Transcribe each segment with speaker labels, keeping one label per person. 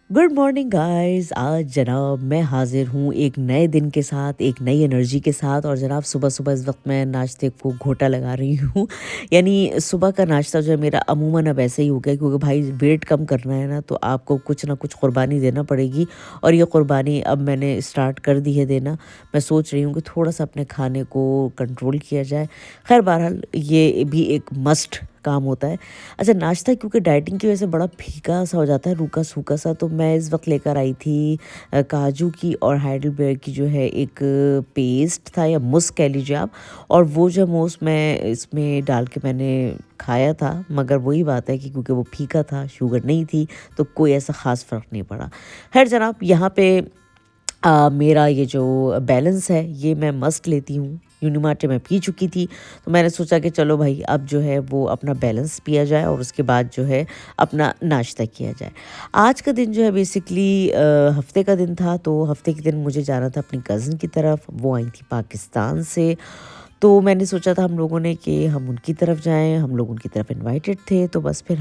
Speaker 1: Good morning guys. आज जनाब मैं हाजिर हूँ एक नए दिन के साथ, एक नई एनर्जी के साथ। और जनाब सुबह सुबह इस वक्त मैं नाश्ते को घोटा लगा रही हूँ। यानी सुबह का नाश्ता जो है मेरा अमूमन अब ऐसे ही हो गया, क्योंकि भाई वेट कम करना है ना, तो आपको कुछ ना कुछ कुर्बानी देना पड़ेगी। और ये कुर्बानी अब मैंने स्टार्ट कर दी है देना। मैं सोच रही हूँ कि थोड़ा सा अपने खाने को कंट्रोल किया जाए। खैर बहरहाल ये भी एक मस्ट काम होता है। अच्छा, नाश्ता क्योंकि डाइटिंग की वजह से बड़ा फीका सा हो जाता है, रूखा सूखा सा, तो मैं इस वक्त लेकर आई थी काजू की और हाइडलबर्ग की जो है एक पेस्ट था, या मुस कह लीजिए आप। और वो जो मुस मैं इसमें डाल के मैंने खाया था, मगर वही बात है कि क्योंकि वो फीका था, शुगर नहीं थी, तो कोई ऐसा ख़ास फ़र्क नहीं पड़ा। खैर जनाब, यहाँ पे मेरा ये जो बैलेंस है ये मैं मस्ट लेती हूँ। यूनिमार्ट में पी चुकी थी, तो मैंने सोचा कि चलो भाई अब जो है वो अपना बैलेंस पिया जाए और उसके बाद जो है अपना नाश्ता किया जाए। आज का दिन जो है बेसिकली हफ्ते का दिन था, तो हफ्ते के दिन मुझे जाना था अपनी कज़न की तरफ। वो आई थी पाकिस्तान से, तो मैंने सोचा था हम लोगों ने कि हम उनकी तरफ जाएं। हम लोग उनकी तरफ इनवाइटेड थे, तो बस फिर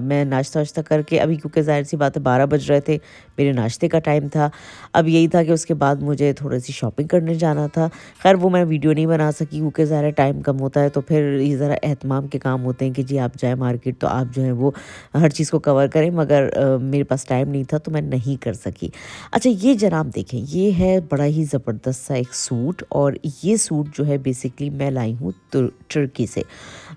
Speaker 1: मैं नाश्ता वाश्ता करके, अभी क्योंकि ज़ाहिर सी बात है 12 बज रहे थे, मेरे नाश्ते का टाइम था। अब यही था कि उसके बाद मुझे थोड़ी सी शॉपिंग करने जाना था। खैर वो मैं वीडियो नहीं बना सकी, क्योंकि ज़्यादा टाइम कम होता है, तो फिर ये ज़रा एहतमाम के काम होते हैं कि जी आप जाएँ मार्केट, तो आप जो है वो हर चीज़ को कवर करें। मगर मेरे पास टाइम नहीं था, तो मैं नहीं कर सकी। अच्छा, ये जनाब देखें, ये है बड़ा ही ज़बरदस्त सा एक सूट। और ये सूट जो है बेसिकली मैं लाई हूँ टर्की से।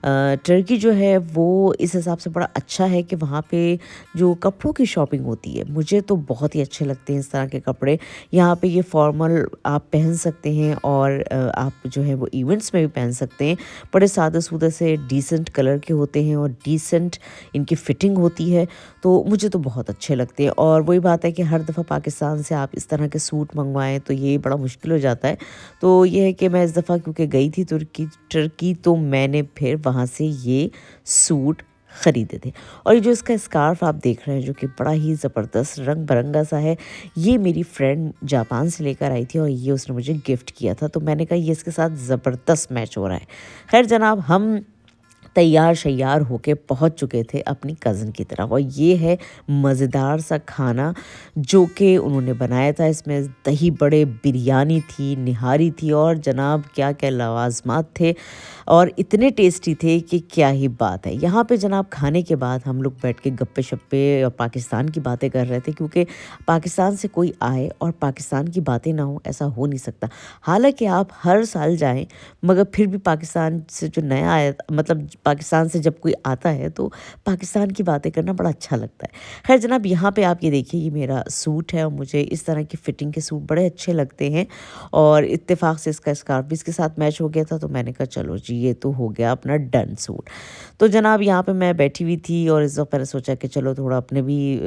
Speaker 1: टर्की जो है वो इस हिसाब से बड़ा अच्छा है कि वहाँ पे जो कपड़ों की शॉपिंग होती है, मुझे तो बहुत ही अच्छे लगते हैं इस तरह के कपड़े। यहाँ पे ये फॉर्मल आप पहन सकते हैं, और आप जो है वो इवेंट्स में भी पहन सकते हैं। बड़े सादे सूदे से डिसेंट कलर के होते हैं और डिसेंट इनकी फ़िटिंग होती है, तो मुझे तो बहुत अच्छे लगते हैं। और वही बात है कि हर दफ़ा पाकिस्तान से आप इस तरह के सूट मंगवाएं तो ये बड़ा मुश्किल हो जाता है। तो ये है कि मैं इस दफ़ा क्योंकि गई थी टर्की, तो मैंने फिर वहाँ से ये सूट ख़रीदे थे। और ये जो इसका स्कार्फ़ आप देख रहे हैं, जो कि बड़ा ही ज़बरदस्त रंग बिरंगा सा है, ये मेरी फ्रेंड जापान से लेकर आई थी और ये उसने मुझे गिफ्ट किया था। तो मैंने कहा ये इसके साथ ज़बरदस्त मैच हो रहा है। खैर जनाब, हम तैयार शैयार होके पहुंच चुके थे अपनी कज़न की तरफ। और ये है मज़ेदार सा खाना जो कि उन्होंने बनाया था। इसमें दही बड़े, बिरयानी थी, निहारी थी, और जनाब क्या क्या लवाज़मात थे, और इतने टेस्टी थे कि क्या ही बात है। यहाँ पे जनाब खाने के बाद हम लोग बैठ के गप्पे शप्पे और पाकिस्तान की बातें कर रहे थे, क्योंकि पाकिस्तान से कोई आए और पाकिस्तान की बातें ना हो, ऐसा हो नहीं सकता। हालांकि आप हर साल जाएं, मगर फिर भी पाकिस्तान से जो नया आया, मतलब पाकिस्तान से जब कोई आता है, तो पाकिस्तान की बातें करना बड़ा अच्छा लगता है। खैर जनाब, यहाँ पे आप ये देखिए, ये मेरा सूट है और मुझे इस तरह की फ़िटिंग के सूट बड़े अच्छे लगते हैं। और इत्तेफाक से इसका स्कार्फ भी इसके साथ मैच हो गया था, तो मैंने कहा चलो जी ये तो हो गया अपना डन सूट। तो जनाब यहाँ पे मैं बैठी हुई थी, और इस वक्त मैंने सोचा कि चलो थोड़ा अपने भी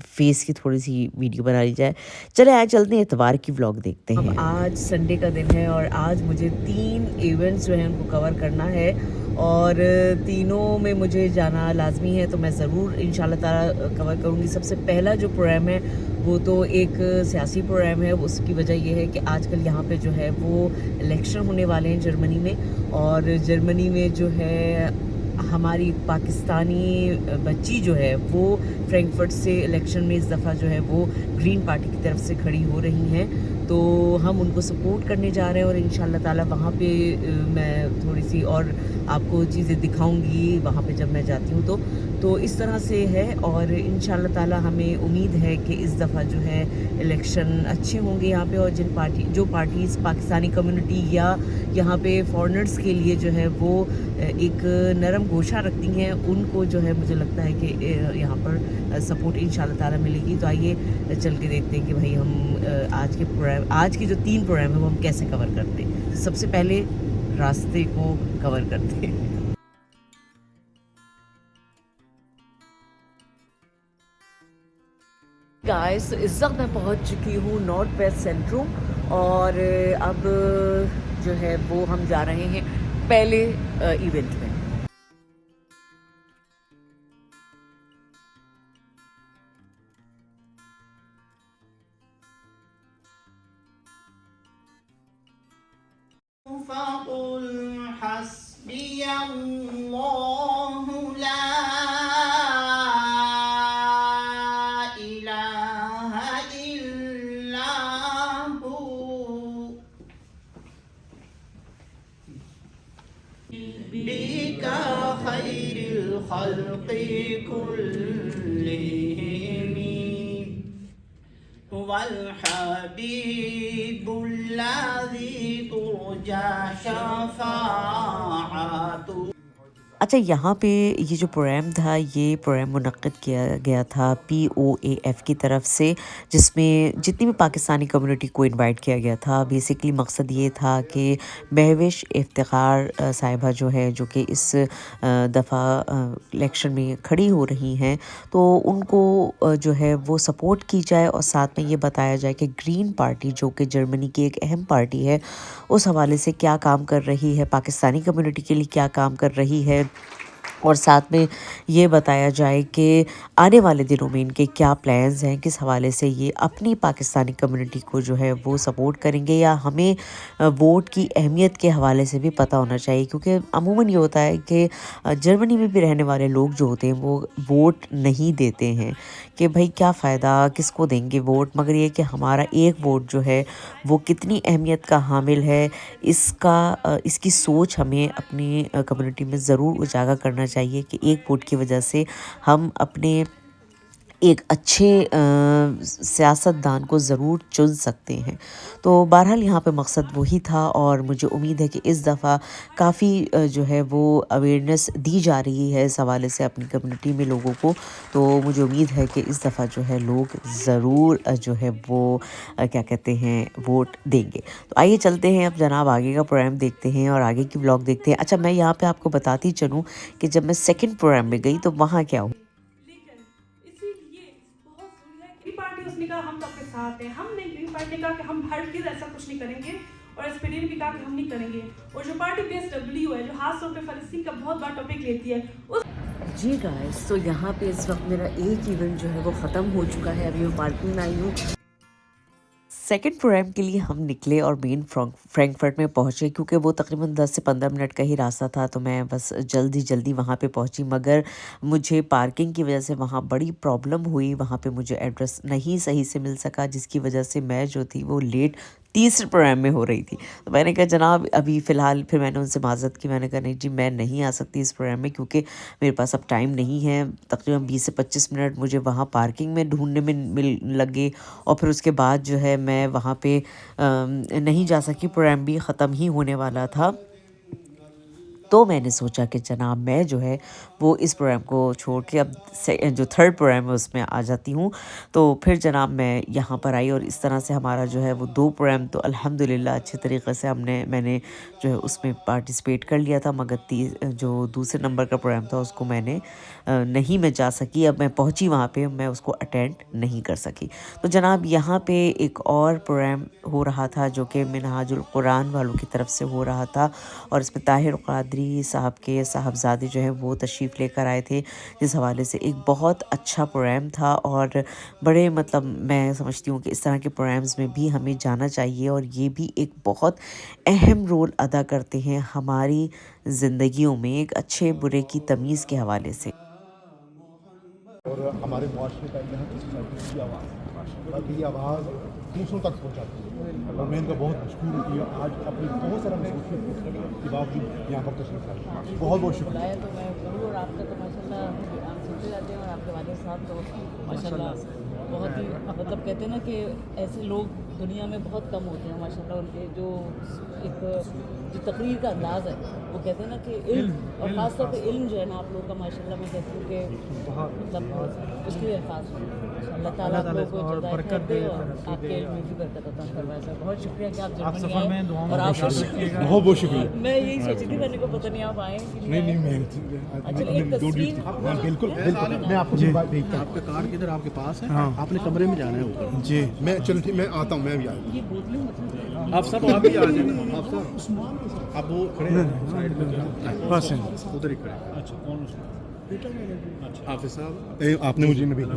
Speaker 1: फेस की थोड़ी सी वीडियो बना ली जाए। चले आज चलते हैं, इतवार की व्लॉग देखते हैं। अब आज संडे का दिन है, और आज मुझे 3 इवेंट्स जो हैं उनको कवर करना है, और तीनों में मुझे जाना लाजमी है, तो मैं ज़रूर इंशाल्लाह ताला कवर करूँगी। सबसे पहला जो प्रोग्राम है वो तो एक सियासी प्रोग्राम है। उसकी वजह यह है कि आजकल यहाँ पे जो है वो इलेक्शन होने वाले हैं जर्मनी में, और जर्मनी में जो है हमारी पाकिस्तानी बच्ची जो है वो फ्रैंकफर्ट से इलेक्शन में इस दफ़ा जो है वो ग्रीन पार्टी की तरफ से खड़ी हो रही हैं। तो हम उनको सपोर्ट करने जा रहे हैं, और इंशाल्लाह ताला वहाँ पे मैं थोड़ी सी और आपको चीज़ें दिखाऊंगी वहाँ पे जब मैं जाती हूँ। तो इस तरह से है, और इंशाल्लाह ताला हमें उम्मीद है कि इस दफ़ा जो है इलेक्शन अच्छे होंगे यहाँ पे। और जो पार्टीज़ पाकिस्तानी कम्युनिटी या यहाँ पे फॉरेनर्स के लिए जो है वो एक नरम गोशा रखती हैं, उनको जो है मुझे लगता है कि यहाँ पर सपोर्ट इंशाल्लाह ताला मिलेगी। तो आइए चल के देखते हैं कि भाई हम आज के जो 3 प्रोग्राम है वो हम कैसे कवर करते हैं। सबसे पहले रास्ते को कवर करते हैं। गाइस, इस वक्त मैं पहुंच चुकी हूँ नॉर्थ वेस्ट सेंट्रूम, और अब जो है वो हम जा रहे हैं पहले इवेंट में।
Speaker 2: فقل حسبي الله لا إله كلهم هو الحبيب الذي ترجى شفاعته.
Speaker 1: अच्छा, यहाँ पे ये जो پروگرام تھا یہ پروگرام منعقد کیا گیا تھا POAF کی طرف سے، جس میں جتنی بھی پاکستانی کمیونٹی کو انوائٹ کیا گیا تھا. بیسیکلی مقصد یہ تھا کہ مہوش افتخار صاحبہ جو ہے، جو کہ اس دفعہ الیکشن میں کھڑی ہو رہی ہیں، تو ان کو جو ہے وہ سپورٹ کی جائے، اور ساتھ میں یہ بتایا جائے کہ گرین پارٹی جو کہ جرمنی کی ایک اہم پارٹی ہے، اس حوالے سے کیا کام کر رہی ہے، پاکستانی کمیونٹی کے لیے کیا کام کر رہی ہے، اور ساتھ میں یہ بتایا جائے کہ آنے والے دنوں میں ان کے کیا پلانز ہیں، کس حوالے سے یہ اپنی پاکستانی کمیونٹی کو جو ہے وہ سپورٹ کریں گے، یا ہمیں ووٹ کی اہمیت کے حوالے سے بھی پتہ ہونا چاہیے. کیونکہ عموماً یہ ہوتا ہے کہ جرمنی میں بھی رہنے والے لوگ جو ہوتے ہیں وہ ووٹ نہیں دیتے ہیں، کہ بھائی کیا فائدہ، کس کو دیں گے ووٹ، مگر یہ کہ ہمارا ایک ووٹ جو ہے وہ کتنی اہمیت کا حامل ہے، اس کی سوچ ہمیں اپنی کمیونٹی میں ضرور اجاگر کرنا چاہیے کہ ایک ووٹ کی وجہ سے ہم اپنے ایک اچھے سیاستدان کو ضرور چن سکتے ہیں. تو بہرحال یہاں پہ مقصد وہی تھا، اور مجھے امید ہے کہ اس دفعہ کافی جو ہے وہ اویئرنیس دی جا رہی ہے اس حوالے سے اپنی کمیونٹی میں لوگوں کو. تو مجھے امید ہے کہ اس دفعہ جو ہے لوگ ضرور جو ہے وہ کیا کہتے ہیں ووٹ دیں گے. تو آئیے چلتے ہیں اب جناب، آگے کا پروگرام دیکھتے ہیں اور آگے کی ولاگ دیکھتے ہیں. اچھا، میں یہاں پہ آپ کو بتاتی چلوں کہ جب میں سیکنڈ پروگرام میں گئی تو وہاں کیا ہوں.
Speaker 3: پارٹی اس نے کہا ہم تو آپ کے ساتھ ہیں، ہم نے گرین پارٹی نے کہا کہ ہم ہر چیز ایسا کچھ نہیں کریں گے، اور ایس پی ڈی نے بھی کہا کہ ہم نہیں کریں گے. اور جو پارٹی PSW ہے، جو خاص طور پہ فلسطین کا بہت بڑا ٹاپک لیتی ہے،
Speaker 1: جی گائز، تو یہاں پہ اس وقت میرا ایک ایونٹ جو ہے وہ ختم ہو چکا ہے. ابھی میں پارکنگ میں آئی ہوں. سیکنڈ پروگرام کے لیے ہم نکلے اور مین فرینکفرٹ میں پہنچے، کیونکہ وہ تقریباً 10 سے 15 منٹ کا ہی راستہ تھا، تو میں بس جلدی وہاں پہ پہنچی. مگر مجھے پارکنگ کی وجہ سے وہاں بڑی پرابلم ہوئی، وہاں پہ مجھے ایڈریس نہیں صحیح سے مل سکا، جس کی وجہ سے میں جو تھی وہ لیٹ تیسرے پروگرام میں ہو رہی تھی. تو میں نے کہا جناب ابھی فی الحال، پھر میں نے ان سے معذرت کی، میں نے کہا نہیں جی میں نہیں آ سکتی اس پروگرام میں، کیونکہ میرے پاس اب ٹائم نہیں ہے. تقریباً 20 سے 25 منٹ مجھے وہاں پارکنگ میں ڈھونڈنے میں لگے، اور پھر اس کے بعد جو ہے میں وہاں پہ نہیں جا سکی. پروگرام بھی ختم ہی ہونے والا تھا. تو میں نے سوچا کہ جناب میں جو ہے وہ اس پروگرام کو چھوڑ کے اب جو تھرڈ پروگرام ہے اس میں آ جاتی ہوں. تو پھر جناب میں یہاں پر آئی، اور اس طرح سے ہمارا جو ہے وہ 2 پروگرام تو الحمدللہ اچھے طریقے سے میں نے جو ہے اس میں پارٹیسپیٹ کر لیا تھا. مگر جو دوسرے نمبر کا پروگرام تھا اس کو میں نے نہیں میں جا سکی. اب میں پہنچی وہاں پہ، میں اس کو اٹینڈ نہیں کر سکی. تو جناب یہاں پہ ایک اور پروگرام ہو رہا تھا جو کہ منہاج القرآن والوں کی طرف سے ہو رہا تھا، اور اس میں طاہر قادری صاحب کے صاحبزادے جو ہیں وہ تشریف لے کر آئے تھے، جس حوالے سے ایک بہت اچھا پروگرام تھا. اور بڑے مطلب میں سمجھتی ہوں کہ اس طرح کے پروگرامز میں بھی ہمیں جانا چاہیے، اور یہ بھی ایک بہت اہم رول ادا کرتے ہیں ہماری زندگیوں میں ایک اچھے برے کی تمیز کے حوالے سے.
Speaker 4: اور ہمارے معاشرے کا یہاں کی سوسائٹی کی آواز تاکہ یہ آواز دوسروں تک پہنچاتی ہے. اور میں ان کا بہت مشکور ہوں کہ آج اپنی بہت سارا مصروفیت کے باوجود یہاں پر تشریف لائے. بہت بہت شکریہ.
Speaker 5: تو میں ضرور، اور آپ کا تو ماشاء اللہ ہم سنتے رہتے ہیں، اور آپ کے والد صاحب تو ماشاء اللہ بہت ہی مطلب کہتے ہیں نا کہ ایسے لوگ دنیا میں بہت کم ہوتے ہیں ماشاء اللہ. ان کے جو ایک جو تقریر کا انداز ہے، وہ کہتے ہیں نا کہ علم، اور خاص طور پہ علم جو ہے نا آپ لوگوں کا ماشاء اللہ، میں کہتی ہوں کہ مطلب اس کے الفاظ اللہ تعالیٰ آپ لوگوں کو جزائے خیر دے، اور آپ کے علم میں بھی برکت عطا فرمائے. بہت شکریہ کہ آپ جرمنی آئے، اور آپ
Speaker 4: بہت بہت شکریہ.
Speaker 5: میں یہی سوچی تھی، میں نے کو پتہ نہیں آپ آئیں کہ
Speaker 4: نہیں میں بالکل میں آپ کو بھیجتا ہوں.
Speaker 6: آپ کا کارڈ کدھر آپ کے پاس ہے؟ آپ نے کمرے میں جانا ہے اوپر.
Speaker 4: جی میں چلو ٹھیک، میں آتا ہوں. میں بھی آیا.
Speaker 5: یہ بوتلیں مطلب
Speaker 6: آپ سب آپ ہی آ جائیں. آپ سب آپ وہ کھڑے ہیں سائڈ میں ادھر ہی کھڑے. اچھا کون حافظ صاحب؟
Speaker 4: آپ نے مجھے نہیں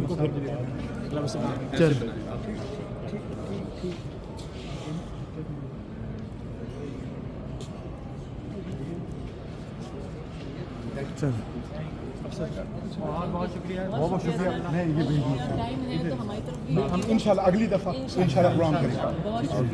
Speaker 6: چل بہت شکریہ.
Speaker 4: بہت شکریہ. میں یہ بھیج دوں.
Speaker 5: ٹائم ہے تو ہماری طرف بھی
Speaker 4: ہم انشاءاللہ اگلی دفعہ انشاءاللہ پروگرام کریں گے.
Speaker 5: بہت شکریہ.